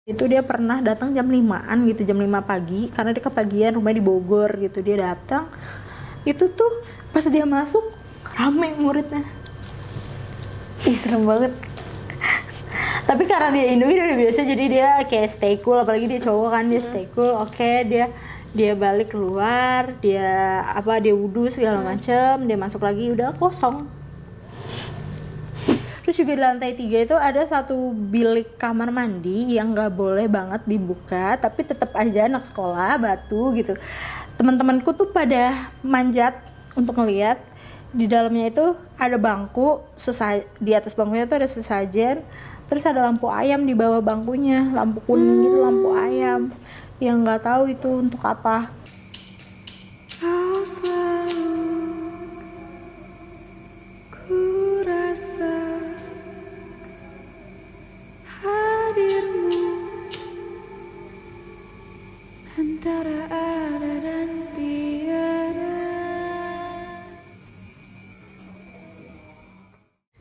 Itu dia pernah datang jam 5-an gitu, jam 5 pagi, karena dia kepagian, rumah di Bogor gitu. Dia datang, itu tuh pas dia masuk rame muridnya. Ih, serem banget. Tapi karena dia Indo udah biasa, jadi dia kayak stay cool, apalagi dia cowok kan, dia stay cool. Oke, dia balik keluar, dia wudhu segala macem, dia masuk lagi udah kosong. Terus juga di lantai 3 itu ada satu bilik kamar mandi yang nggak boleh banget dibuka, tapi tetap aja anak sekolah batu gitu. Teman-temanku tuh pada manjat untuk ngeliat. Di dalamnya itu ada bangku, di atas bangkunya tuh ada sesajen, terus ada lampu ayam di bawah bangkunya, lampu kuning gitu, lampu ayam yang nggak tahu itu untuk apa.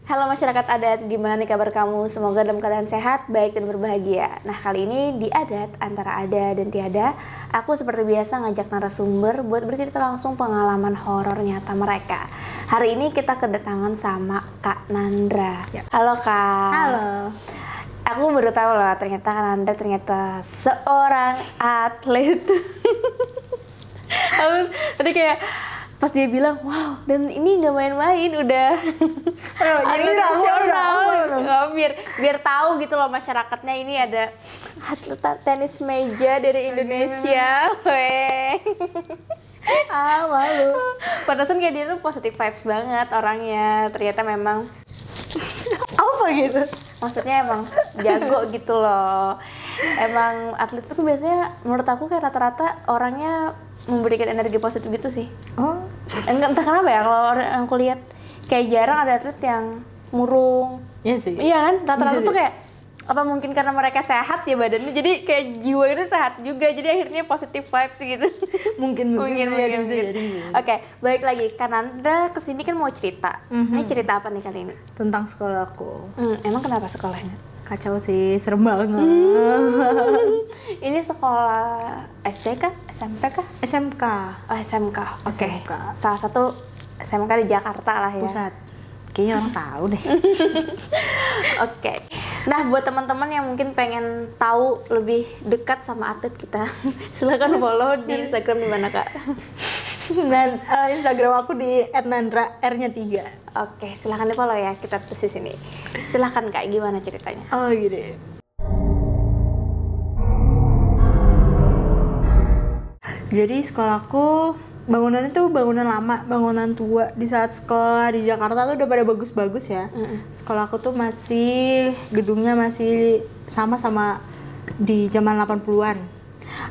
Halo masyarakat adat, gimana nih kabar kamu? Semoga dalam keadaan sehat, baik dan berbahagia. Nah, kali ini di Adat Antara Ada dan Tiada, aku seperti biasa ngajak narasumber buat bercerita langsung pengalaman horor nyata mereka. Hari ini kita kedatangan sama Kak Nandra. Ya. Halo Kak. Halo. Aku baru tahu loh, ternyata Kak Nandra ternyata seorang atlet. Tadi kayak pas dia bilang, wow, dan ini nggak main-main, udah atlet nasional. Biar tahu gitu loh masyarakatnya, ini ada atlet tenis meja dari Indonesia. Malu. Pantesan kayak dia tuh positive vibes banget orangnya. Ternyata memang Apa gitu? maksudnya emang jago gitu loh. Emang atlet tuh biasanya menurut aku kayak rata-rata orangnya memberikan energi positif gitu sih. Oh, Entah kenapa ya, kalau orang aku lihat kayak jarang ada atlet yang murung. iya sih. Iya kan, rata-rata Iya tuh sih. kayak apa mungkin karena mereka sehat ya badannya, jadi kayak jiwa itu sehat juga, jadi akhirnya positive vibes gitu. Mungkin. Oke, balik lagi, kan Anda kesini kan mau cerita. Ini cerita apa nih kali ini? Tentang sekolahku. Emang kenapa sekolahnya? Kacau sih, serem banget. Ini sekolah SD kah? SMP kah? SMK. Oh, SMK. Oke. SMK. Salah satu SMK di Jakarta lah ya. Pusat. Kayaknya orang tahu deh. Oke. Nah, buat teman-teman yang mungkin pengen tahu lebih dekat sama atlet kita, silakan follow di Instagram di mana Kak? Dan Instagram aku di @nandra r-nya 3. Oke, silakan di follow ya, kita tulis di sini. Silakan Kak, gimana ceritanya? Oh gitu. Jadi sekolahku bangunannya tuh bangunan lama, bangunan tua. Di saat sekolah di Jakarta tuh udah pada bagus-bagus ya. Sekolahku tuh masih, gedungnya masih sama di zaman 80-an.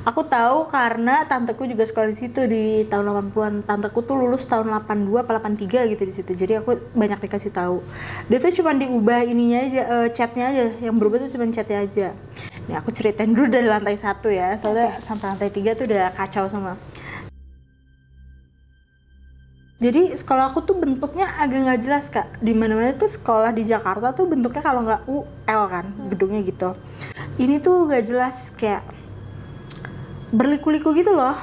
Aku tahu karena tanteku juga sekolah di situ di tahun 80-an. Tanteku tuh lulus tahun 82 atau 83 gitu di situ. Jadi aku banyak dikasih tahu. Dia tuh cuma diubah ininya aja, catnya aja. Yang berubah tuh cuma catnya aja. Nih aku ceritain dulu dari lantai 1 ya. Soalnya sampai lantai 3 tuh udah kacau semua. Jadi sekolah aku tuh bentuknya agak nggak jelas Kak. Di mana-mana tuh sekolah di Jakarta tuh bentuknya kalau nggak UL kan, gedungnya gitu. Ini tuh nggak jelas, kayak berliku-liku gitu loh.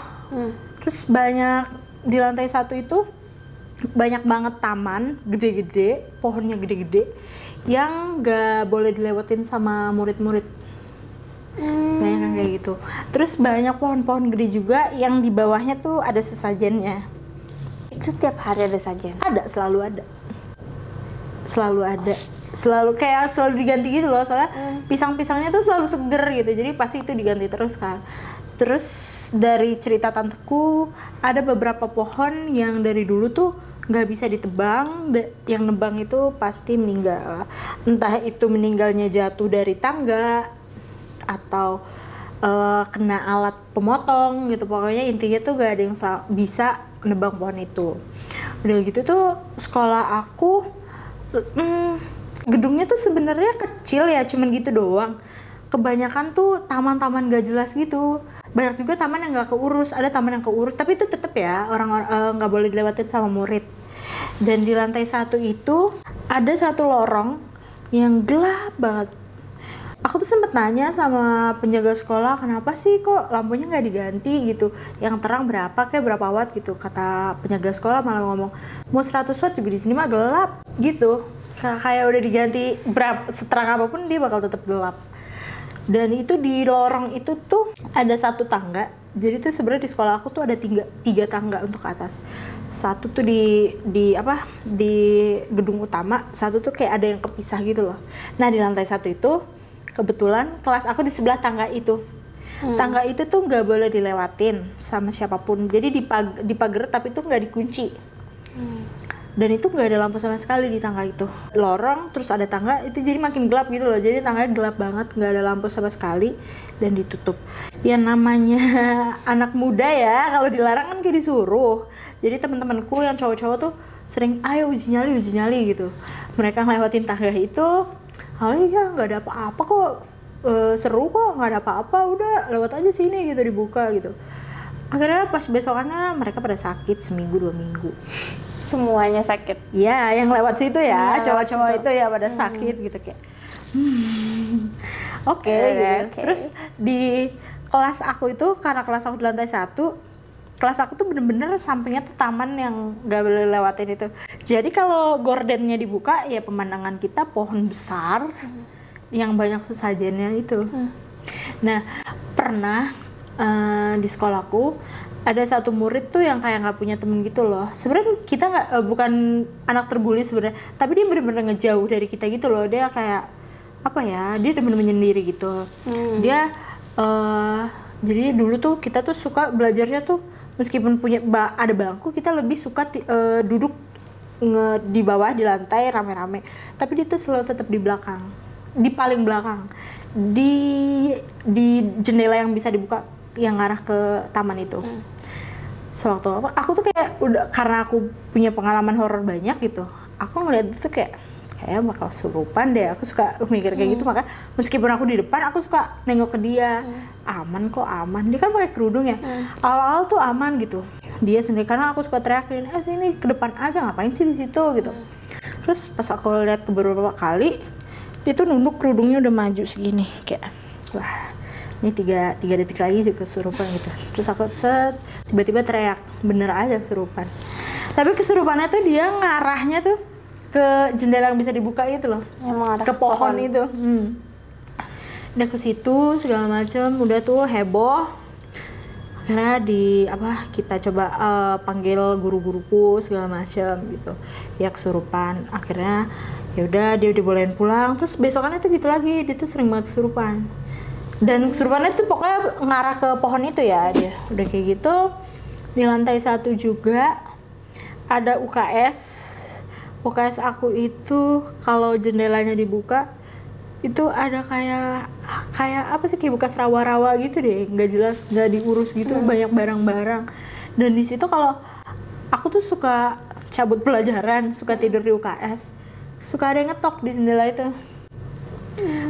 Terus banyak di lantai 1 itu banyak banget taman gede-gede, pohonnya gede-gede yang nggak boleh dilewatin sama murid-murid. Banyak yang kayak gitu. Terus banyak pohon-pohon gede juga yang di bawahnya tuh ada sesajennya. Itu tiap hari ada saja? Ada, selalu ada. Selalu kayak selalu diganti gitu loh, soalnya pisang-pisangnya tuh selalu seger gitu, jadi pasti itu diganti terus kan. Terus dari cerita tanteku, ada beberapa pohon yang dari dulu tuh nggak bisa ditebang, yang nebang itu pasti meninggal. Entah itu meninggalnya jatuh dari tangga atau kena alat pemotong gitu, pokoknya intinya tuh gak ada yang bisa nebang pohon itu. Udah gitu tuh sekolah aku gedungnya tuh sebenarnya kecil ya, cuman gitu doang. Kebanyakan tuh taman-taman gak jelas gitu. Banyak juga taman yang gak keurus, ada taman yang keurus, tapi itu tetap ya orang-orang gak boleh dilewatin sama murid. Dan di lantai 1 itu ada satu lorong yang gelap banget. aku tuh sempet nanya sama penjaga sekolah, kenapa sih kok lampunya nggak diganti gitu, yang terang berapa kayak berapa watt gitu. Kata penjaga sekolah malah ngomong, mau 100 watt juga di sini mah gelap gitu. Kayak udah diganti berapa seterang apapun dia bakal tetap gelap. Dan itu di lorong itu tuh ada satu tangga. Jadi tuh sebenarnya di sekolah aku tuh ada tiga tangga untuk ke atas. Satu tuh di gedung utama, satu tuh kayak ada yang kepisah gitu loh. Nah di lantai satu itu kebetulan kelas aku di sebelah tangga itu. Tangga itu tuh nggak boleh dilewatin sama siapapun. Jadi dipagar tapi tuh nggak dikunci. Dan itu nggak ada lampu sama sekali di tangga itu. Lorong terus ada tangga itu, jadi makin gelap gitu loh. Jadi tangganya gelap banget, nggak ada lampu sama sekali dan ditutup. Ya namanya anak muda ya, kalau dilarang kan kayak disuruh. Jadi teman-temanku yang cowok-cowok tuh sering ayo uji nyali gitu. Mereka ngelewatin tangga itu, ya nggak ada apa-apa kok, seru kok, nggak ada apa-apa, udah lewat aja sini gitu, dibuka gitu. Akhirnya pas besokannya mereka pada sakit seminggu 2 minggu. Semuanya sakit? Ya, yang lewat situ ya, cowok-cowok itu ya pada sakit gitu kayak. Oke, gitu. Terus di kelas aku itu, karena kelas aku di lantai 1, kelas aku tuh bener-bener sampingnya tuh taman yang gak boleh lewatin itu. Jadi kalau gordennya dibuka ya pemandangan kita pohon besar yang banyak sesajennya itu. Nah, pernah di sekolahku ada satu murid tuh yang kayak nggak punya temen gitu loh. Sebenarnya kita nggak bukan anak terbuli sebenarnya, tapi dia bener-bener ngejauh dari kita gitu loh. Dia kayak apa ya? Dia temen menyendiri gitu. Dia jadi dulu tuh kita tuh suka belajarnya tuh meskipun punya ada bangku, kita lebih suka duduk di bawah di lantai rame-rame. Tapi dia tuh selalu tetap di belakang, di paling belakang, di jendela yang bisa dibuka yang ngarah ke taman itu. Sewaktu aku tuh kayak udah, karena aku punya pengalaman horor banyak gitu, aku ngeliat itu kayak bakal surupan deh. Aku suka mikir kayak gitu, makanya meskipun aku di depan aku suka nengok ke dia. Aman kok, aman, dia kan pakai kerudung ya. Awal-awal tuh aman gitu dia sendiri, karena aku suka teriakin sini ke depan aja, ngapain sih di situ gitu. Terus pas aku lihat beberapa kali dia tuh nunduk, kerudungnya udah maju segini, kayak wah ini 3 detik lagi juga kesurupan gitu. Terus aku tiba-tiba teriak, bener aja kesurupan. Tapi kesurupannya tuh dia ngarahnya tuh ke jendela yang bisa dibuka gitu loh, ke pohon itu. Udah ke situ segala macem, udah tuh heboh. Akhirnya kita coba panggil guru-guruku segala macem gitu. Ya kesurupan. Akhirnya ya udah dia dibolehin pulang. Terus besokannya tuh gitu lagi, dia tuh sering banget kesurupan. Dan kesurupannya tuh pokoknya ngarah ke pohon itu ya dia. Udah kayak gitu, di lantai 1 juga ada UKS. UKS aku itu kalau jendelanya dibuka itu ada kayak apa sih, kayak bekas rawa-rawa gitu deh, nggak jelas, nggak diurus gitu, banyak barang-barang. Dan di situ kalau aku tuh suka cabut pelajaran, suka tidur di UKS, suka ada yang ngetok di jendela itu.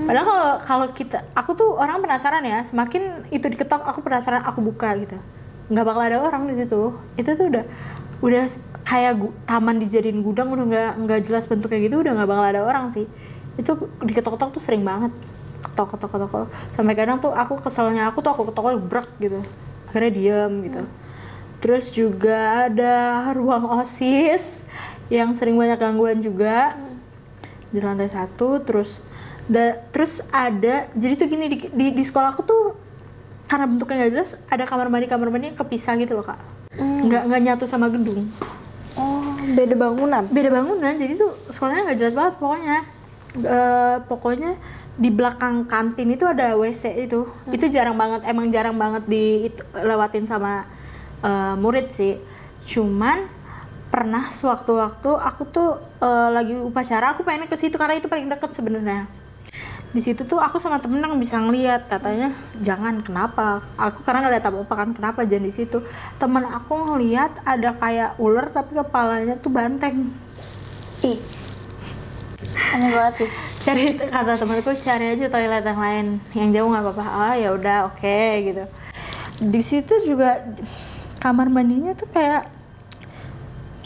Padahal kalau aku tuh orang penasaran ya, semakin itu diketok aku penasaran, aku buka gitu, nggak bakal ada orang di situ. Itu tuh udah kayak taman dijadiin gudang, udah nggak jelas bentuknya gitu, udah nggak bakal ada orang sih. Itu diketok-ketok tuh sering banget, ketok sampai kadang tuh aku keselnya aku ketoknya brak gitu, akhirnya diem gitu. Terus juga ada ruang OSIS yang sering banyak gangguan juga di lantai 1. Terus ada, jadi tuh gini, di sekolah aku tuh karena bentuknya nggak jelas, ada kamar mandi yang kepisah gitu loh kak, nggak nyatu sama gedung. Beda bangunan, jadi tuh sekolahnya nggak jelas banget pokoknya. Pokoknya di belakang kantin itu ada WC itu jarang banget dilewatin sama murid sih. Cuman pernah sewaktu-waktu aku tuh lagi upacara, aku pengen ke situ karena itu paling deket sebenarnya. Di situ tuh aku sama temen yang bisa ngeliat, katanya jangan, kenapa? Aku karena ngeliat apa kan, kenapa jangan di situ? Temen aku ngeliat ada kayak ular tapi kepalanya tuh banteng. Ih, aneh banget sih. Kata temenku, cari aja toilet yang lain, yang jauh nggak apa-apa. Ya udah, oke gitu. Di situ juga kamar mandinya tuh kayak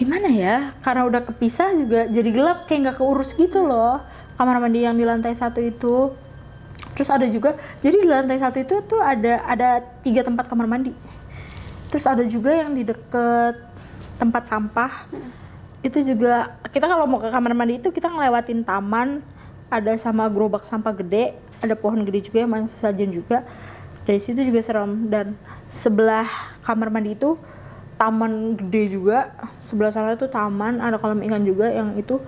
gimana ya? Karena udah kepisah juga jadi gelap, kayak nggak keurus gitu loh. Kamar mandi yang di lantai 1 itu Terus ada juga, jadi di lantai 1 itu tuh ada 3 tempat kamar mandi. Terus ada juga yang di deket tempat sampah. Itu juga kita kalau mau ke kamar mandi itu kita ngelewatin taman, ada sama gerobak sampah gede, ada pohon gede juga yang masih sajian juga. Dari situ juga serem. Dan sebelah kamar mandi itu taman gede juga, sebelah sana tuh taman, ada kolam ikan juga yang itu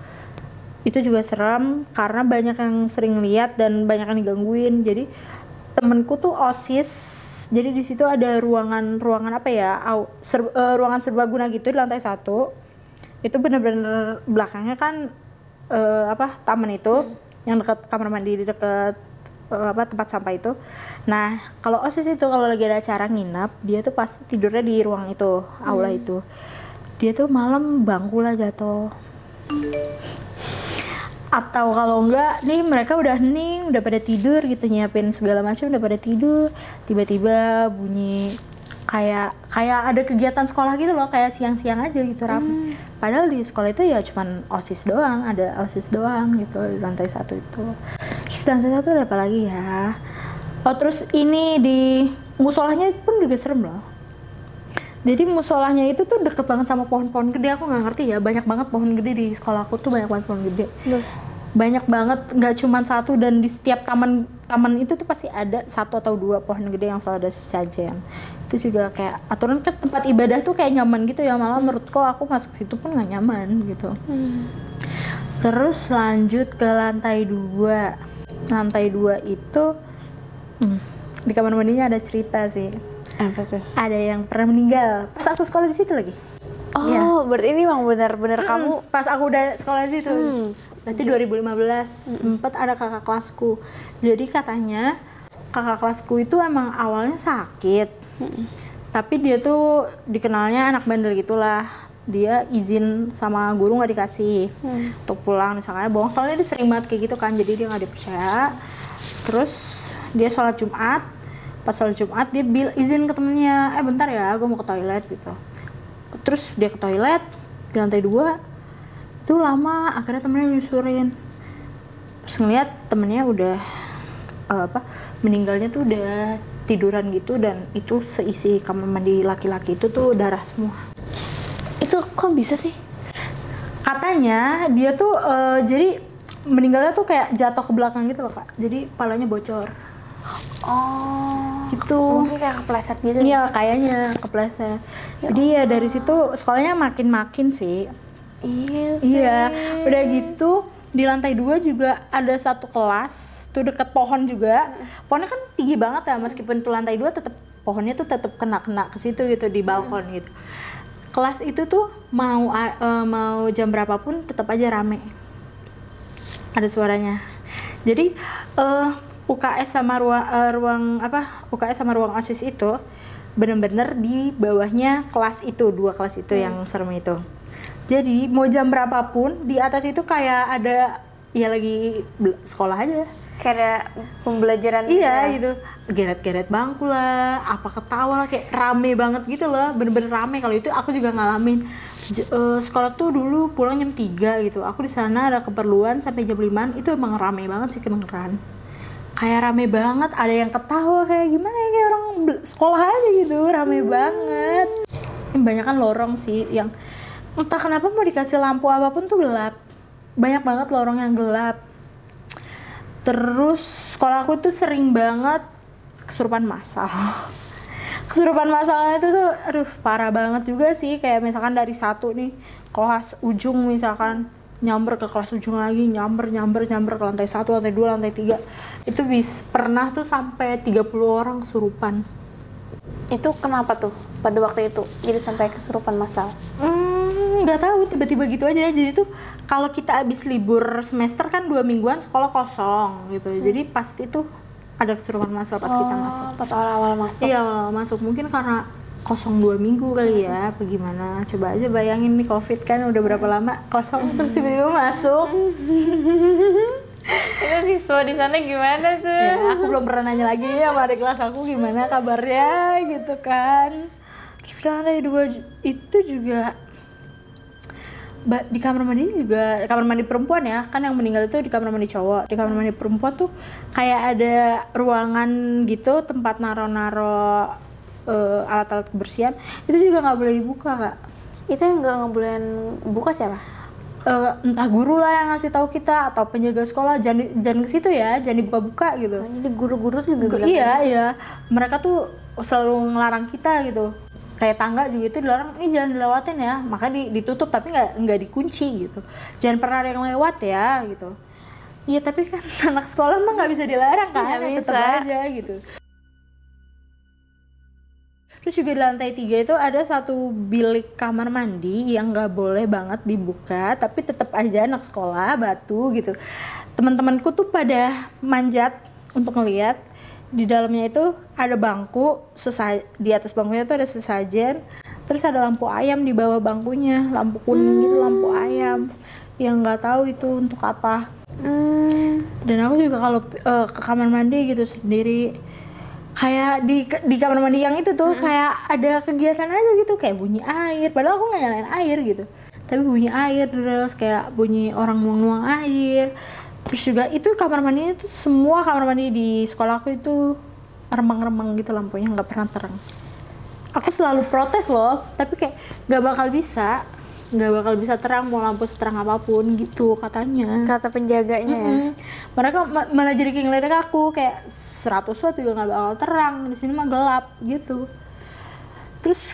juga serem karena banyak yang sering lihat dan banyak yang digangguin. Jadi temenku tuh OSIS, jadi di situ ada ruangan apa ya, ruangan serbaguna gitu di lantai 1. Itu bener-bener belakangnya kan taman itu yang dekat kamar mandi, di dekat tempat sampah itu. Nah kalau OSIS itu kalau lagi ada acara nginep, dia tuh pasti tidurnya di ruang itu, aula itu. Dia tuh malam bangku lah jatuh. Atau kalau enggak nih mereka udah hening, udah pada tidur gitu, nyiapin segala macam, udah pada tidur, tiba-tiba bunyi kayak ada kegiatan sekolah gitu loh, kayak siang-siang aja gitu rame. Padahal di sekolah itu ya cuman OSIS doang, ada OSIS doang gitu di lantai 1 itu. Terus lantai 1 ada apa lagi ya? Oh terus ini di musolahnya pun juga serem loh. Jadi musolahnya itu tuh deket banget sama pohon-pohon gede, aku nggak ngerti ya, banyak banget pohon gede di sekolahku tuh, banyak banget pohon gede. Banyak banget, nggak cuma 1, dan di setiap taman itu tuh pasti ada 1 atau 2 pohon gede yang selalu ada sesajen. Itu juga kayak aturan kan, tempat ibadah tuh kayak nyaman gitu ya, malah menurutku aku masuk situ pun nggak nyaman gitu. Terus lanjut ke lantai 2. Lantai 2 itu di kamar mandinya ada cerita sih. Apa tuh? Ada yang pernah meninggal pas aku sekolah di situ lagi. Oh, ya. Berarti ini memang benar-benar kamu pas aku udah sekolah di situ. Berarti 2015 sempat ada kakak kelasku. Jadi katanya kakak kelasku itu emang awalnya sakit. Tapi dia tuh dikenalnya anak bandel gitulah. Dia izin sama guru nggak dikasih untuk pulang, misalnya bohong, soalnya dia sering banget kayak gitu kan, jadi dia nggak dipercaya. Terus dia sholat Jumat, pas sholat Jumat dia izin ke temennya, bentar ya gue mau ke toilet gitu. Terus dia ke toilet di lantai 2 itu lama, akhirnya temennya nyusurin. Terus ngeliat temennya udah meninggalnya tuh udah tiduran gitu, dan itu seisi kamar mandi laki-laki itu tuh darah semua. Itu kok bisa sih? Katanya dia tuh jadi meninggalnya tuh kayak jatuh ke belakang gitu loh Kak, jadi palanya bocor. Oh gitu. Mungkin kayak kepleset gitu. Iya kayaknya kepleset. Jadi ya dari situ sekolahnya makin sih. Iya sih. Iya, udah gitu di lantai 2 juga ada 1 kelas tuh deket pohon juga. Pohonnya kan tinggi banget ya, meskipun tuh lantai 2 tetap pohonnya tuh tetap kena ke situ gitu, di balkon gitu. Kelas itu tuh mau jam berapapun tetap aja rame. Ada suaranya. Jadi UKS sama UKS sama ruang OSIS itu bener-bener di bawahnya kelas itu, 2 kelas itu yang serem itu. Jadi mau jam berapapun di atas itu kayak ada ya lagi sekolah aja. Kayak ada pembelajaran gitu. Geret-geret bangku lah, apa ketawa lah, kayak rame banget gitu loh, bener-bener rame. Kalau itu aku juga ngalamin. Sekolah tuh dulu pulang jam 3 gitu. Aku di sana ada keperluan sampai jam 5, itu emang rame banget sih kedengeran. Kayak rame banget, ada yang ketawa kayak gimana ya, kayak orang sekolah aja gitu, rame banget. Banyak kan lorong sih yang entah kenapa mau dikasih lampu apapun tuh gelap. Banyak banget lorong yang gelap. Terus sekolah aku tuh sering banget kesurupan massal. Kesurupan massalnya itu tuh aduh parah banget juga sih. Kayak misalkan dari 1 nih kelas ujung, misalkan nyamber ke kelas ujung lagi, nyamber ke lantai 1, lantai 2, lantai 3. Itu pernah tuh sampai 30 orang kesurupan. Itu kenapa tuh pada waktu itu jadi sampai kesurupan massal? Nggak tahu, tiba-tiba gitu aja. Jadi tuh kalau kita habis libur semester kan 2 mingguan sekolah kosong gitu. Jadi pasti tuh ada kesurupan massal pas kita masuk. Pas awal-awal masuk. Iya, awal masuk. Mungkin karena kosong 2 minggu kali ya, apa gimana. Coba aja bayangin nih, Covid kan udah berapa lama kosong terus tiba-tiba masuk. Itu siswa di sana gimana tuh? Ya, aku belum pernah nanya lagi ya sama adik kelas aku gimana kabarnya gitu kan. Terus lantai 2 itu juga di kamar mandi juga, kamar mandi perempuan ya, kan yang meninggal itu di kamar mandi cowok. Di kamar mandi perempuan tuh kayak ada ruangan gitu, tempat naro-naro alat-alat kebersihan. Itu juga nggak boleh dibuka, Kak. Itu yang nggak ngebolehin buka siapa? Entah guru lah yang ngasih tahu kita atau penjaga sekolah, jangan ke situ ya, jangan dibuka-buka gitu. Jadi guru-guru tuh juga bilang Iya, gitu. iya. Mereka tuh selalu ngelarang kita gitu. Kayak tangga juga itu dilarang, ini jangan dilewatin ya. Maka ditutup tapi nggak dikunci gitu. Jangan pernah ada yang lewat ya gitu. Iya, tapi kan anak sekolah mah nggak bisa dilarang kan, Nggak ya bisa. tetap aja gitu. Terus juga di lantai 3 itu ada satu bilik kamar mandi yang nggak boleh banget dibuka, tapi tetap aja anak sekolah batu gitu. Teman-temanku tuh pada manjat untuk ngeliat. Di dalamnya itu ada bangku, di atas bangkunya tuh ada sesajen, terus ada lampu ayam di bawah bangkunya, lampu kuning gitu, lampu ayam yang nggak tahu itu untuk apa. Dan aku juga kalau ke kamar mandi gitu sendiri, kayak di kamar mandi yang itu tuh kayak ada kegiatan aja gitu, kayak bunyi air, padahal aku nggak nyalain air gitu, tapi bunyi air terus, kayak bunyi orang nuang-nuang air. Terus juga itu kamar mandinya tuh, semua kamar mandi di sekolah aku itu remang-remang gitu lampunya, nggak pernah terang. Aku selalu protes loh, tapi kayak nggak bakal bisa terang mau lampu seterang apapun gitu katanya. Kata penjaganya ya. Mereka malah jadi ngeledek aku kayak 100 watt juga nggak bakal terang, di sini mah gelap gitu. Terus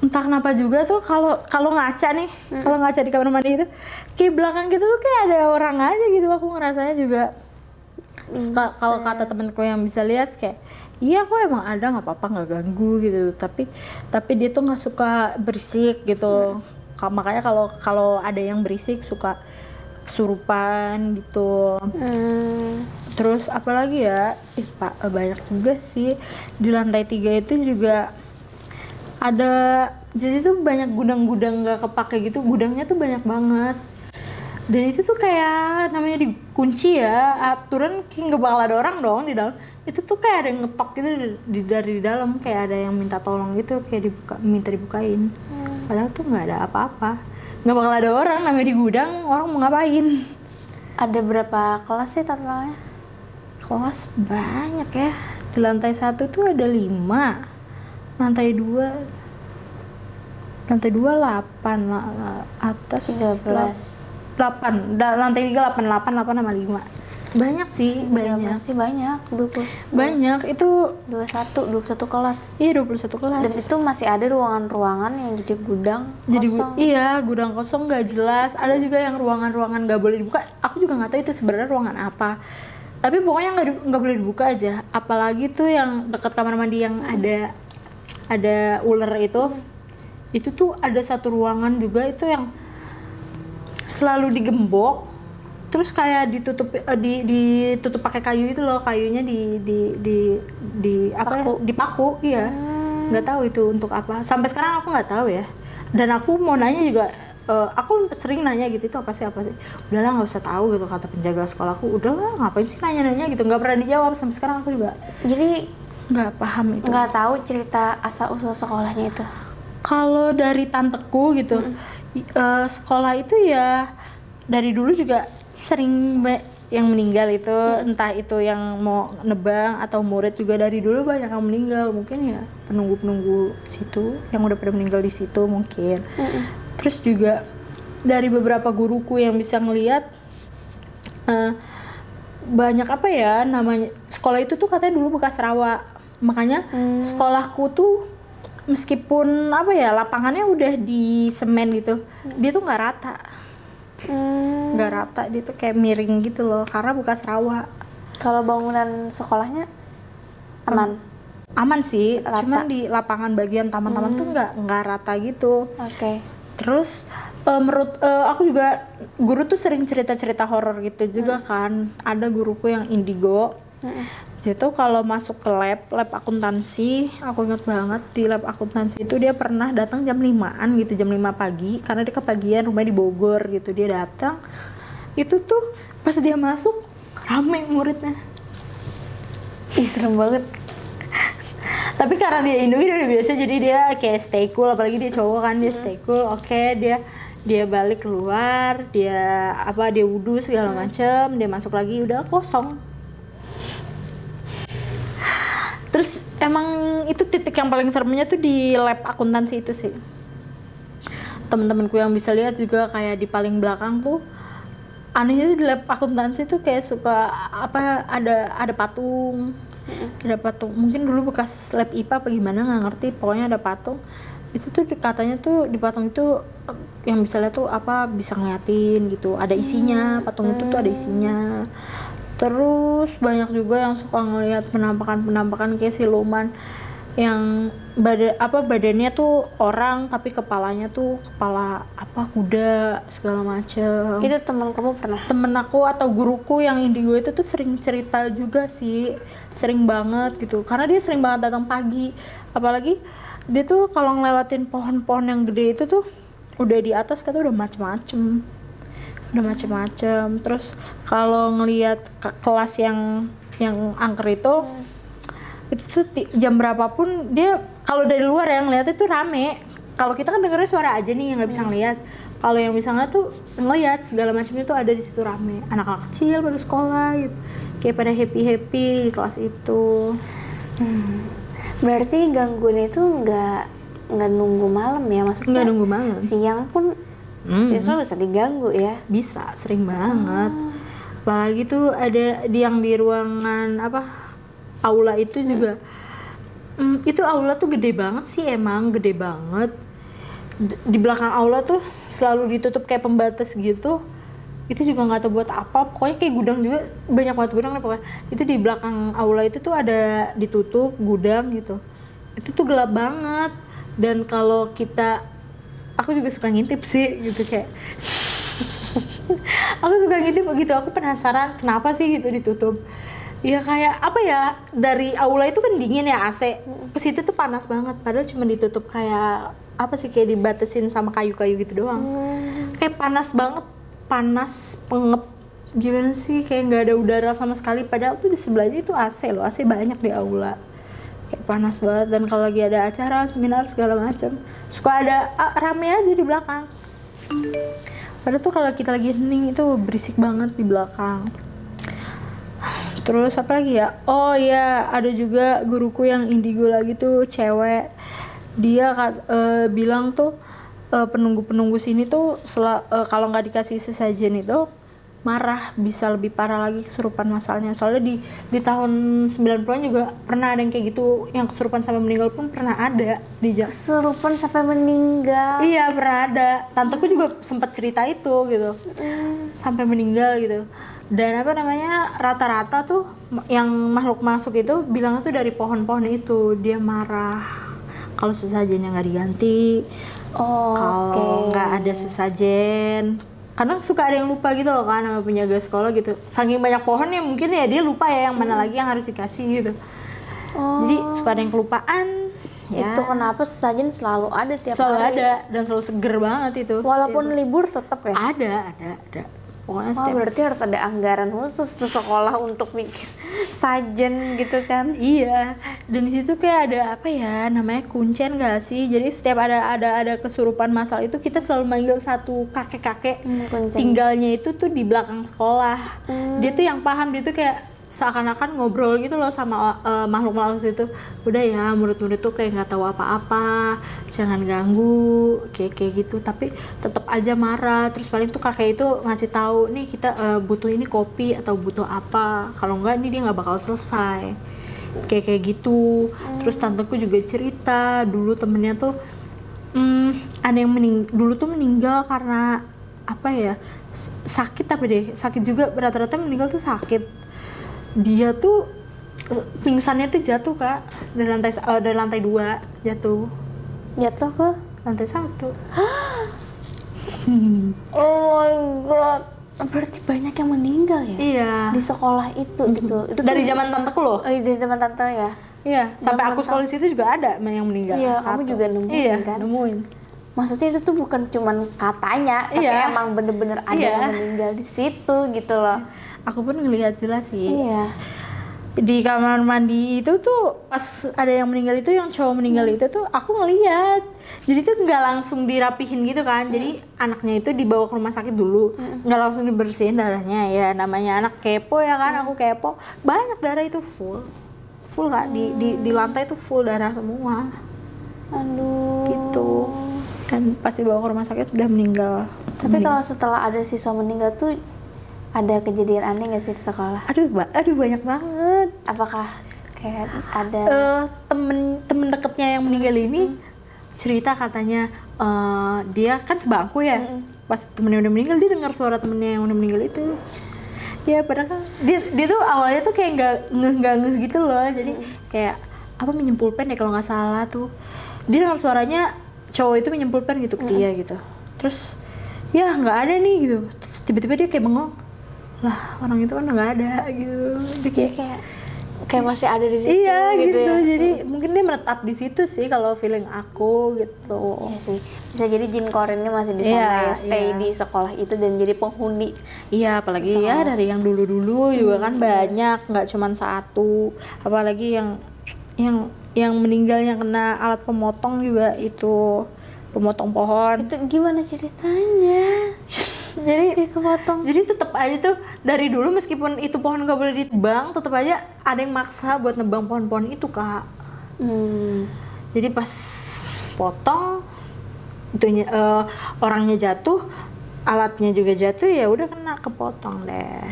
entah kenapa juga tuh kalau ngaca nih, kalau ngaca di kamar mandi itu kayak belakang gitu tuh kayak ada orang aja gitu. Aku ngerasanya juga kalau kata temenku yang bisa lihat kayak iya kok emang ada, nggak apa-apa, nggak ganggu gitu, tapi dia tuh nggak suka berisik gitu. Makanya kalau ada yang berisik suka kesurupan gitu. Terus apalagi ya, Pak, banyak juga sih. Di lantai 3 itu juga ada, jadi tuh banyak gudang-gudang nggak kepake gitu, gudangnya tuh banyak banget. Dan itu tuh kayak namanya dikunci ya, aturan kayak nggak bakal ada orang dong di dalam. Itu tuh kayak ada yang ngetok gitu dari dalam, kayak ada yang minta tolong gitu, kayak minta dibukain. Padahal tuh nggak ada apa-apa, nggak bakal ada orang, namanya di gudang, orang mau ngapain. Ada berapa kelas sih totalnya? Kelas banyak ya. Di lantai 1 tuh ada 5, lantai 2 8, atas 13. 8, lantai 3 8 sama 5. Banyak sih, banyak. Pasti banyak, 20. Banyak, itu 21 kelas. iya 21 kelas. Dan itu masih ada ruangan-ruangan yang jadi gudang kosong. Iya, gudang kosong nggak jelas. Ada juga yang ruangan-ruangan nggak boleh dibuka. Aku juga nggak tahu itu sebenarnya ruangan apa. Tapi pokoknya nggak boleh dibuka aja. Apalagi tuh yang dekat kamar mandi yang ada ular itu. Itu tuh ada satu ruangan juga itu yang selalu digembok, terus kayak ditutup pakai kayu itu loh, kayunya dipaku, iya. Nggak tahu itu untuk apa. Sampai sekarang aku nggak tahu ya. Dan aku mau nanya juga, aku sering nanya gitu, itu apa sih? Udahlah nggak usah tahu gitu, kata penjaga sekolahku. Udahlah ngapain sih nanya-nanya gitu, nggak pernah dijawab. Sampai sekarang aku juga Jadi nggak paham itu. nggak tahu cerita asal usul sekolahnya itu. Kalau dari tanteku gitu, sekolah itu ya dari dulu juga sering yang meninggal itu, entah itu yang mau nebang atau murid juga dari dulu banyak yang meninggal. Mungkin ya penunggu situ yang udah pada meninggal di situ mungkin. Terus juga dari beberapa guruku yang bisa ngelihat banyak apa ya namanya, sekolah itu tuh katanya dulu bekas rawa. Makanya sekolahku tuh meskipun apa ya lapangannya udah di semen gitu, dia tuh nggak rata. Nggak rata, dia tuh kayak miring gitu loh karena bekas rawa. Kalau bangunan sekolahnya aman? Aman sih, Rata. cuman di lapangan bagian taman-taman tuh nggak rata gitu. Oke. Terus menurut aku juga, guru tuh sering cerita-cerita horor gitu juga kan. Ada guruku yang indigo. Dia tuh kalau masuk ke lab akuntansi, aku ingat banget di lab akuntansi itu dia pernah datang jam 5-an gitu, jam 5 pagi, karena dia kepagian, rumahnya di Bogor gitu. Dia datang, itu tuh pas dia masuk rame muridnya. Ih, serem banget. Tapi karena dia Indo udah biasa, jadi dia kayak stay cool, apalagi dia cowok kan, dia stay cool. Oke, dia balik keluar, dia wudhu segala macem, dia masuk lagi udah kosong. Terus emang itu titik yang paling seremnya tuh di lab akuntansi itu sih. Temen-temenku yang bisa lihat juga kayak di paling belakang tuh anehnya di lab akuntansi tuh kayak suka ada patung. Ada patung, mungkin dulu bekas lab IPA apa gimana nggak ngerti, pokoknya ada patung. Itu tuh katanya tuh di patung itu yang bisa lihat tuh bisa ngeliatin gitu, ada isinya, patung itu tuh ada isinya. Terus banyak juga yang suka ngelihat penampakan kayak siluman yang badannya tuh orang tapi kepalanya tuh kepala kuda segala macem. Itu teman kamu pernah? Temen aku atau guruku yang indigo itu tuh sering cerita juga sih, sering banget gitu, karena dia sering banget datang pagi, apalagi dia tuh kalau ngelewatin pohon-pohon yang gede itu tuh udah di atas kata udah macem-macem. Terus kalau ngelihat kelas yang angker itu tuh jam berapapun dia kalau dari luar yang ngeliatnya tuh rame. Kalau kita kan dengernya suara aja nih yang nggak bisa ngeliat. Kalau yang bisa ngeliat tuh ngeliat segala macamnya tuh ada di situ rame. Anak-anak kecil baru sekolah gitu, kayak pada happy di kelas itu. Berarti gangguan itu nggak nunggu malam ya, maksudnya? Nggak nunggu malam. Siang pun siswa bisa diganggu ya? Bisa, sering banget. Apalagi tuh ada yang di ruangan aula itu juga. Itu aula tuh gede banget sih, emang gede banget. Di belakang aula tuh selalu ditutup kayak pembatas gitu. Itu juga nggak tahu buat apa, pokoknya kayak gudang juga, banyak banget gudang lah pokoknya. Itu di belakang aula itu tuh ada ditutup gudang gitu. Itu tuh gelap banget. Dan kalau aku juga suka ngintip sih gitu, kayak aku suka ngintip gitu, aku penasaran kenapa sih gitu ditutup. Ya kayak dari aula itu kan dingin ya, AC ke situ tuh panas banget, padahal cuma ditutup kayak kayak dibatasin sama kayu-kayu gitu doang. Kayak panas banget, panas pengep gimana sih, kayak nggak ada udara sama sekali, padahal tuh di sebelahnya itu AC loh, AC banyak di aula. Kayak panas banget. Dan kalau lagi ada acara, seminar segala macam, suka ada rame aja di belakang. Padahal tuh kalau kita lagi hening itu berisik banget di belakang. Terus apa lagi ya? Oh iya, ada juga guruku yang indigo lagi tuh, cewek. Dia bilang tuh penunggu-penunggu sini tuh kalau nggak dikasih sesajen itu marah, bisa lebih parah lagi kesurupan masalnya. Soalnya di tahun 90-an juga pernah ada yang kayak gitu, yang kesurupan sampai meninggal pun pernah ada di Kesurupan sampai meninggal? Iya, pernah ada. Tanteku juga sempat cerita itu gitu. Sampai meninggal gitu. Dan rata-rata tuh yang makhluk masuk itu bilangnya tuh dari pohon-pohon itu. Dia marah kalau sesajennya nggak diganti, kalau nggak ada sesajen. Karena suka ada yang lupa gitu loh kan sama penjaga sekolah gitu. Saking banyak pohon ya mungkin ya dia lupa ya yang mana lagi yang harus dikasih gitu. Jadi suka ada yang kelupaan. Ya. Itu kenapa sesajen selalu ada tiap hari? Selalu ada dan selalu seger banget itu. Walaupun libur tetap ya? Ada. Pokoknya berarti harus ada anggaran khusus tuh sekolah untuk bikin sajen gitu kan? Iya. Dan di situ kayak ada namanya kuncen nggak sih? Jadi setiap ada kesurupan masal itu kita selalu manggil satu kakek-kakek. Tinggalnya itu tuh di belakang sekolah. Dia tuh yang paham, dia tuh kayak seakan-akan ngobrol gitu loh sama makhluk-makhluk itu. Udah ya, murid-murid tuh kayak nggak tahu apa-apa, jangan ganggu, kayak gitu. Tapi tetap aja marah. Terus paling tuh kakek itu ngasih tahu, nih kita butuh ini kopi atau butuh apa. Kalau enggak ini dia nggak bakal selesai. Kayak gitu. Terus tanteku juga cerita dulu temennya tuh ada yang dulu tuh meninggal karena sakit sakit juga, rata-rata meninggal tuh sakit. Dia tuh pingsannya tuh jatuh Kak dari lantai 2 jatuh ke lantai 1. Oh my god, berarti banyak yang meninggal ya? Iya, di sekolah itu gitu. Itu dari zaman tanteku loh. Dari zaman tante ya? Iya, sampai aku sekolah di situ juga ada yang meninggal. Iya, kamu juga nemuin kan? Nemuin. Maksudnya itu tuh bukan cuman katanya, tapi emang bener-bener ada yang meninggal di situ gitu loh. Aku pun ngelihat jelas sih. Iya. Di kamar mandi itu tuh pas ada yang meninggal itu, yang cowok meninggal itu tuh aku ngeliat. Jadi tuh nggak langsung dirapihin gitu kan. Jadi anaknya itu dibawa ke rumah sakit dulu, nggak langsung dibersihin darahnya. Ya namanya anak kepo ya kan, aku kepo. Banyak darah itu full kak, di lantai tuh full darah semua. Aduh. Gitu. Dan pas dibawa ke rumah sakit udah meninggal. Tapi kalau setelah ada siswa meninggal tuh ada kejadian aneh nggak sih di sekolah? Aduh banyak banget. Apakah kayak ada temen deketnya yang meninggal ini cerita katanya dia kan sebangku ya. Pas temennya udah meninggal dia dengar suara temennya yang udah meninggal itu. Ya padahal kan dia tuh awalnya tuh kayak nggak ngeh gitu loh. Jadi kayak apa minjem pulpen ya kalau nggak salah tuh. Dia dengar suaranya cowok itu minjem pulpen gitu ke dia gitu. Terus ya nggak ada nih gitu. Terus tiba-tiba dia kayak bengong. Lah orang itu kan nggak ada gitu. Dia kayak masih ada di situ. Iya gitu ya. Jadi mungkin dia menetap di situ sih kalau feeling aku gitu. Iya sih, bisa jadi jin korinnya masih di sana ya, stay di sekolah itu dan jadi penghuni. Iya, apalagi ya dari yang dulu-dulu juga kan banyak, nggak cuma satu. Apalagi yang meninggalnya kena alat pemotong juga itu, pemotong pohon. Itu gimana ceritanya? Jadi kepotong. Jadi tetap aja tuh dari dulu meskipun itu pohon nggak boleh ditebang, tetap aja ada yang maksa buat nebang pohon-pohon itu kak. Jadi pas potong itunya orangnya jatuh, alatnya juga jatuh, ya udah kena kepotong deh.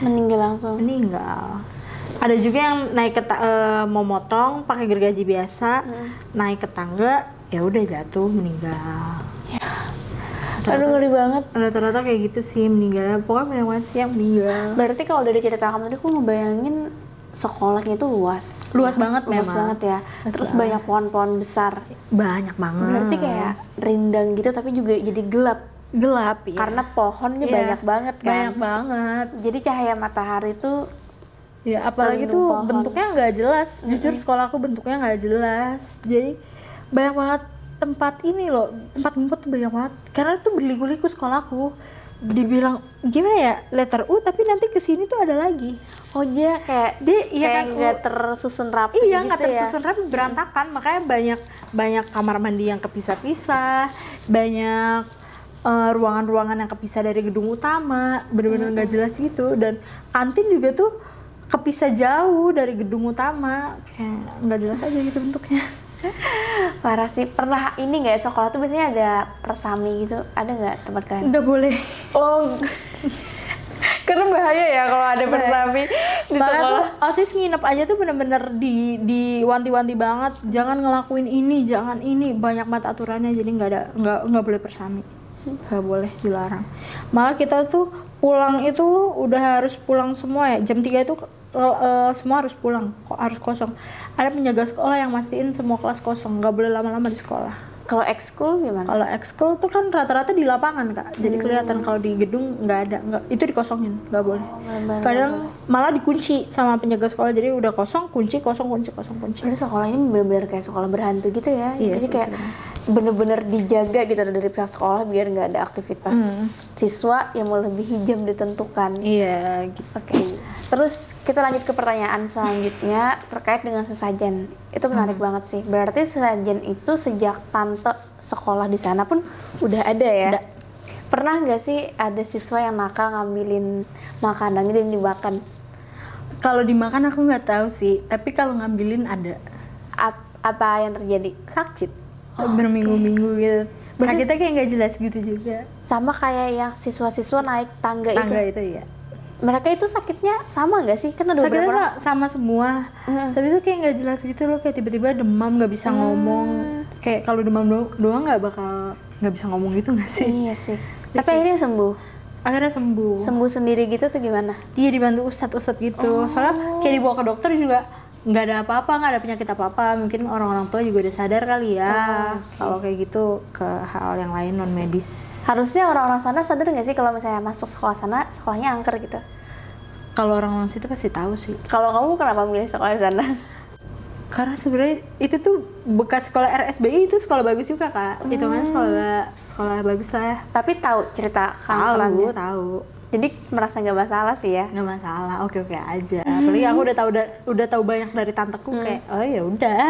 Meninggal langsung. Meninggal. Ada juga yang naik ke mau motong pakai gergaji biasa, naik ke tangga, ya udah jatuh meninggal. Aduh ngeri banget. Rata-rata kayak gitu sih meninggal. Pokoknya banyak banget sih yang meninggal. Berarti kalau dari cerita kamu tadi aku ngebayangin sekolahnya itu luas. Luas banget luas memang. Banget ya. Luas Terus banget. banyak pohon-pohon besar. Banyak banget. Berarti kayak rindang gitu tapi juga jadi gelap. Gelap ya. Karena pohonnya banyak banget kan. Banyak banget. Jadi cahaya matahari tuh ya apalagi tuh pohon. bentuknya nggak jelas. Jujur sekolahku bentuknya nggak jelas. Jadi banyak banget tempat ini loh, tempat ngumpet tuh banyak banget. Karena tuh berliku-liku sekolahku. Dibilang gimana ya, letter U tapi nanti kesini tuh ada lagi. Oh dia kayak nggak tersusun rapi iya, gitu nggak tersusun rapi, berantakan. Makanya banyak kamar mandi yang kepisah-pisah, banyak ruangan-ruangan yang kepisah dari gedung utama, bener-bener nggak jelas gitu. Dan kantin juga tuh kepisah jauh dari gedung utama, kayak nggak jelas aja gitu bentuknya. Parah sih. Pernah ini nggak, sekolah tuh biasanya ada persami gitu, ada nggak tempat kalian? Nggak boleh. Oh karena bahaya ya kalau ada persami di Bahkan sekolah. tuh OSIS nginep aja tuh bener-bener di wanti-wanti banget, jangan ngelakuin ini, jangan ini, banyak banget aturannya. Jadi nggak boleh persami, nggak boleh, dilarang. Malah kita tuh pulang itu udah harus pulang semua ya, jam 3 itu semua harus pulang, harus kosong. Ada penjaga sekolah yang mastiin semua kelas kosong, nggak boleh lama-lama di sekolah. Kalau ekskul gimana? Kalau ekskul tuh kan rata-rata di lapangan kak, jadi kelihatan. Kalau di gedung nggak ada, itu dikosongin, nggak boleh. Kadang malah dikunci sama penjaga sekolah, jadi udah kosong, kunci. Jadi sekolah ini benar-benar kayak sekolah berhantu gitu ya? Iya, jadi kayak bener-bener dijaga gitu dari pihak sekolah biar nggak ada aktivitas siswa yang melebihi jam ditentukan. Iya, gitu. Oke. Terus kita lanjut ke pertanyaan selanjutnya terkait dengan sesajen. Itu menarik banget sih. Berarti sesajen itu sejak tante sekolah di sana pun udah ada ya? Ada. Pernah nggak sih ada siswa yang nakal ngambilin makanannya dan dimakan? Kalau dimakan aku nggak tahu sih, tapi kalau ngambilin ada. Apa yang terjadi? Sakit. Berminggu-minggu gitu. Sakitnya kayak nggak jelas gitu juga. Sama kayak yang siswa-siswa naik tangga itu. Tangga itu ya. Mereka itu sakitnya sama nggak sih? Kan ada beberapa orang. Sakitnya sama semua. Tapi itu kayak nggak jelas gitu loh, kayak tiba-tiba demam, nggak bisa ngomong. Kayak kalau demam doang nggak bisa ngomong gitu nggak sih? Iya sih. Tapi akhirnya sembuh. Akhirnya sembuh. Sembuh sendiri gitu tuh gimana? Dia dibantu ustadz gitu. Soalnya kayak dibawa ke dokter juga nggak ada apa-apa, nggak ada penyakit apa-apa. Mungkin orang-orang tua juga udah sadar kali ya. Kalau kayak gitu ke hal yang lain non medis. Harusnya orang-orang sana sadar nggak sih kalau misalnya masuk sekolah sana, sekolahnya angker gitu? Kalau orang situ pasti tahu sih. Kalau kamu kenapa milih sekolah di sana? Karena sebenarnya itu tuh bekas sekolah RSBI, itu sekolah bagus juga kak. Itu kan sekolah bagus lah ya. Tapi tahu cerita keangkerannya? Tahu. Jadi merasa nggak masalah sih ya? Nggak masalah, oke aja. Apalagi aku udah tahu banyak dari tanteku kayak oh ya udah.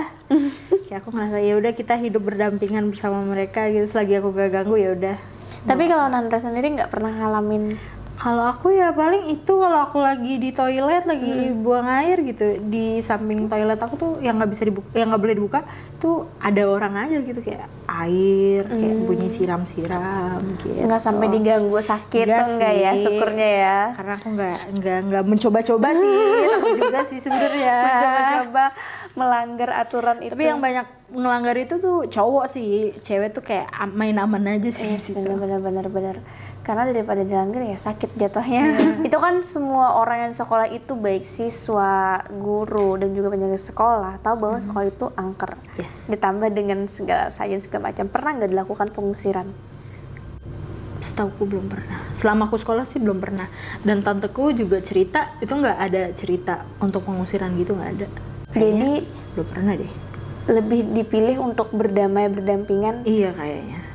Kayak aku ngerasa ya udah kita hidup berdampingan bersama mereka gitu, selagi aku gak ganggu ya udah. Tapi kalau Nandra sendiri nggak pernah ngalamin? Kalau aku ya paling itu kalau aku lagi di toilet lagi buang air gitu, di samping toilet aku tuh yang nggak bisa dibuka, yang nggak boleh dibuka tuh ada orang aja gitu, kayak air, kayak bunyi siram-siram gitu. Nggak sampai diganggu sakit enggak ya, syukurnya ya. Karena aku nggak mencoba-coba sih, takut juga sih sebenarnya. Mencoba-coba melanggar aturan itu. Tapi yang banyak ngelanggar itu tuh cowok sih, cewek tuh kayak main aman aja sih. Bener. Karena daripada dilanggar ya sakit jatuhnya. Itu kan semua orang yang di sekolah itu, baik siswa, guru, dan juga penjaga sekolah, tahu bahwa sekolah itu angker. Yes. Ditambah dengan segala sajian segala macam. Pernah nggak dilakukan pengusiran? Setauku belum pernah. Selama aku sekolah sih belum pernah. Dan tanteku juga cerita itu nggak ada cerita untuk pengusiran gitu, nggak ada. Jadi belum pernah deh. Lebih dipilih untuk berdamai berdampingan. Iya kayaknya.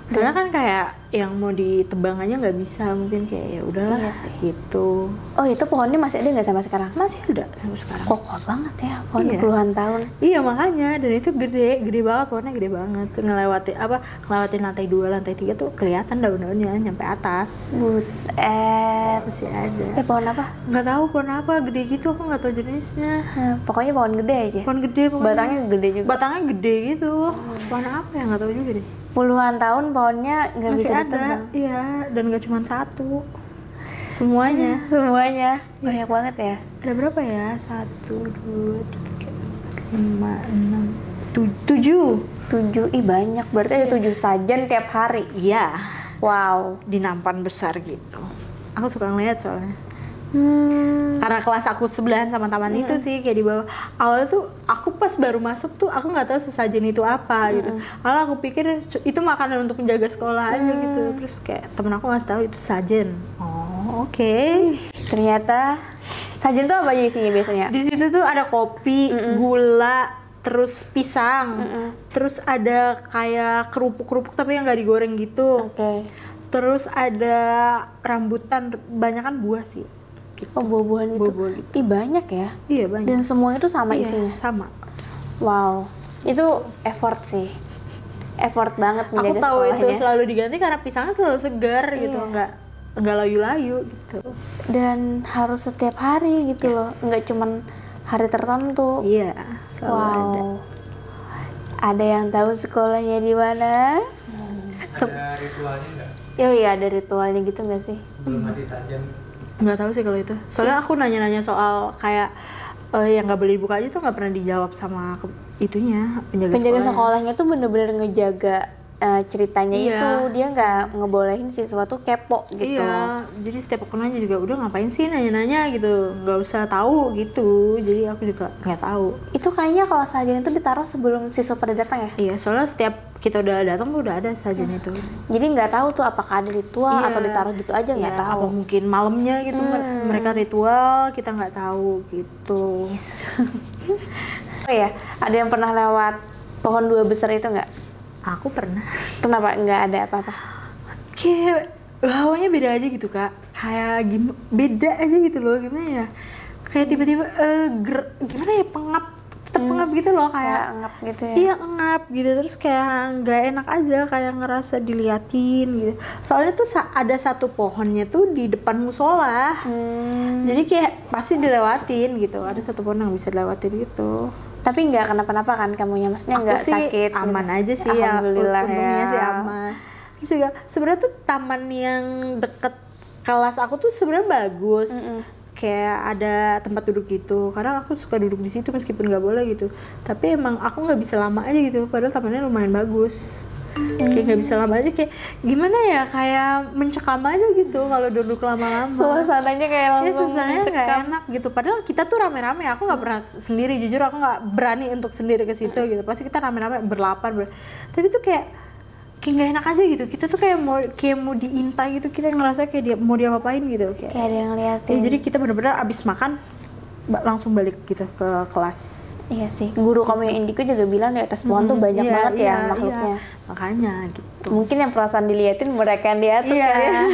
Soalnya kan kayak yang mau ditebang aja nggak bisa, mungkin kayak ya udahlah gitu. Oh itu pohonnya masih ada nggak sampai sekarang? Masih ada sampai sekarang. Kokoh banget ya, pohon puluhan tahun. Iya makanya, dan itu gede banget, pohonnya gede banget. Ngelewatin lantai 2, lantai 3 tuh kelihatan daun-daunnya nyampe atas. Buset. Masih ada. Pohon apa? Nggak tahu pohon apa, gede gitu, aku nggak tahu jenisnya. Pokoknya pohon gede aja. Pohon gede pokoknya. Batangnya gede juga. Batangnya gede gitu. Pohon apa ya, nggak tahu juga deh. Puluhan tahun pohonnya nggak bisa ditebang. Iya, dan nggak cuma satu, semuanya. Semuanya banyak banget ya. Ada berapa ya? 1, 2, 3, 4, 5, 6, 7. 7, banyak. Berarti ada 7 sajen tiap hari. Iya. Wow. Di nampan besar gitu. Aku suka ngeliat soalnya. Karena kelas aku sebelahan sama taman itu sih, kayak di bawah. Awalnya tuh aku pas baru masuk tuh aku nggak tahu sesajen itu apa gitu. Awalnya aku pikir itu makanan untuk menjaga sekolah aja gitu. Terus kayak temen aku ngasih tahu itu sajen. Oh oke. Ternyata sajen tuh apa aja isinya biasanya? Di situ tuh ada kopi, gula, terus pisang, terus ada kayak kerupuk tapi yang nggak digoreng gitu. Terus ada rambutan, banyak kan buah sih. Gitu. Oh buah-buahan gitu. Gitu. Banyak ya? Iya banyak. Dan semuanya itu sama isinya? Sama. Wow, itu effort sih. Effort banget menjaga sekolahnya. Aku tahu itu selalu diganti karena pisangnya selalu segar gitu, nggak layu-layu gitu. Dan harus setiap hari gitu loh, nggak cuman hari tertentu. Iya, selalu ada. Ada yang tahu sekolahnya di mana? Ada ritualnya nggak? Iya ada ritualnya gitu nggak sih? Belum mati saja. Nggak tahu sih kalau itu. Soalnya aku nanya-nanya soal kayak yang nggak boleh dibuka aja tuh nggak pernah dijawab sama itunya penjaga sekolahnya tuh bener-bener ngejaga ceritanya itu. Dia nggak ngebolehin siswa tuh kepo gitu. Iya, jadi setiap aku nanya juga udah ngapain sih nanya-nanya gitu, nggak usah tahu gitu. Jadi aku juga nggak tahu. Itu kayaknya kalau sajian itu ditaruh sebelum siswa pada datang ya? Iya, soalnya setiap kita udah datang tuh udah ada sajian itu. Jadi nggak tahu tuh apakah ada ritual atau ditaruh gitu aja, nggak tahu. Apa mungkin malamnya gitu mereka ritual, kita nggak tahu gitu. Oh ya, ada yang pernah lewat pohon 2 besar itu nggak? Aku pernah. Kenapa nggak ada apa-apa? Kayak hawanya beda aja gitu kak. Kayak beda aja gitu loh, gimana ya? Kayak tiba-tiba gimana ya, pengap gitu loh, kayak ngap gitu ya. Iya ngap gitu, terus kayak nggak enak aja, kayak ngerasa diliatin gitu. Soalnya tuh ada satu pohonnya tuh di depan musola. Jadi kayak pasti dilewatin gitu. Ada satu pohon yang bisa dilewatin gitu. Tapi nggak kenapa-napa kan kamunya, maksudnya nggak sakit? Aman gitu. aja sih ya, Alhamdulillah untungnya ya. sih aman. Terus juga sebenarnya tuh taman yang deket kelas aku tuh sebenarnya bagus. Kayak ada tempat duduk gitu, karena aku suka duduk di situ meskipun nggak boleh gitu. Tapi emang aku nggak bisa lama aja gitu, padahal tamannya lumayan bagus. Kayak nggak bisa lama aja, kayak gimana ya, kayak mencekam aja gitu kalau duduk lama-lama. Suasananya kayak langsung suasananya nggak enak gitu. Padahal kita tuh rame-rame, aku nggak pernah sendiri, jujur aku nggak berani untuk sendiri ke situ gitu. Pasti kita rame-rame berlapan. Tapi tuh kayak nggak enak aja gitu. Kita tuh kayak mau diintai gitu, kita ngerasa kayak mau diapa-apain gitu, kayak ada yang ngeliatin. Ya, jadi kita benar-benar abis makan langsung balik gitu ke kelas. Iya sih, guru kamu yang indigo juga bilang di atas pohon tuh banyak banget ya makhluknya. Makanya gitu. Mungkin yang perasaan diliatin mereka yang di atas ya.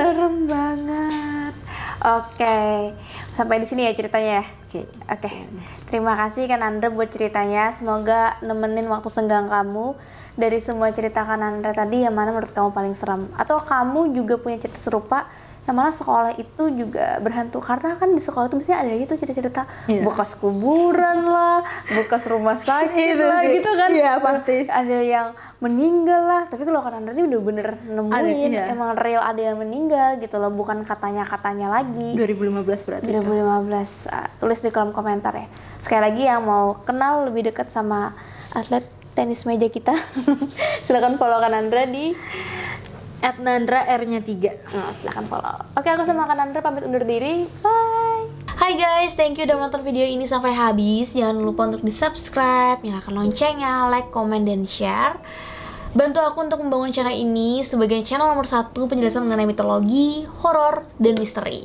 Serem banget. Oke, sampai di sini ya ceritanya ya. Oke. Terima kasih Kanandra buat ceritanya. Semoga nemenin waktu senggang kamu. Dari semua cerita Kanandra tadi, yang mana menurut kamu paling seram? Atau kamu juga punya cerita serupa yang mana sekolah itu juga berhantu? Karena kan di sekolah itu biasanya ada gitu cerita-cerita bekas kuburan lah, bekas rumah sakit lah gitu kan. Iya, pasti. Ada yang meninggal lah. Tapi kalau Kanandra ini udah bener nemuin emang real ada yang meninggal gitu loh, bukan katanya-katanya lagi. 2015 berarti. 2015. Tulis di kolom komentar ya. Sekali lagi yang mau kenal lebih dekat sama atlet tenis meja kita, silakan follow Kanandra di @nandra R-nya 3. Nah, silahkan follow. Oke, aku sama Kanandra pamit undur diri. Bye. Hai guys, thank you udah menonton video ini sampai habis. Jangan lupa untuk di-subscribe, nyalakan loncengnya, like, comment, dan share. Bantu aku untuk membangun channel ini sebagai channel nomor 1 penjelasan mengenai mitologi, horor, dan misteri.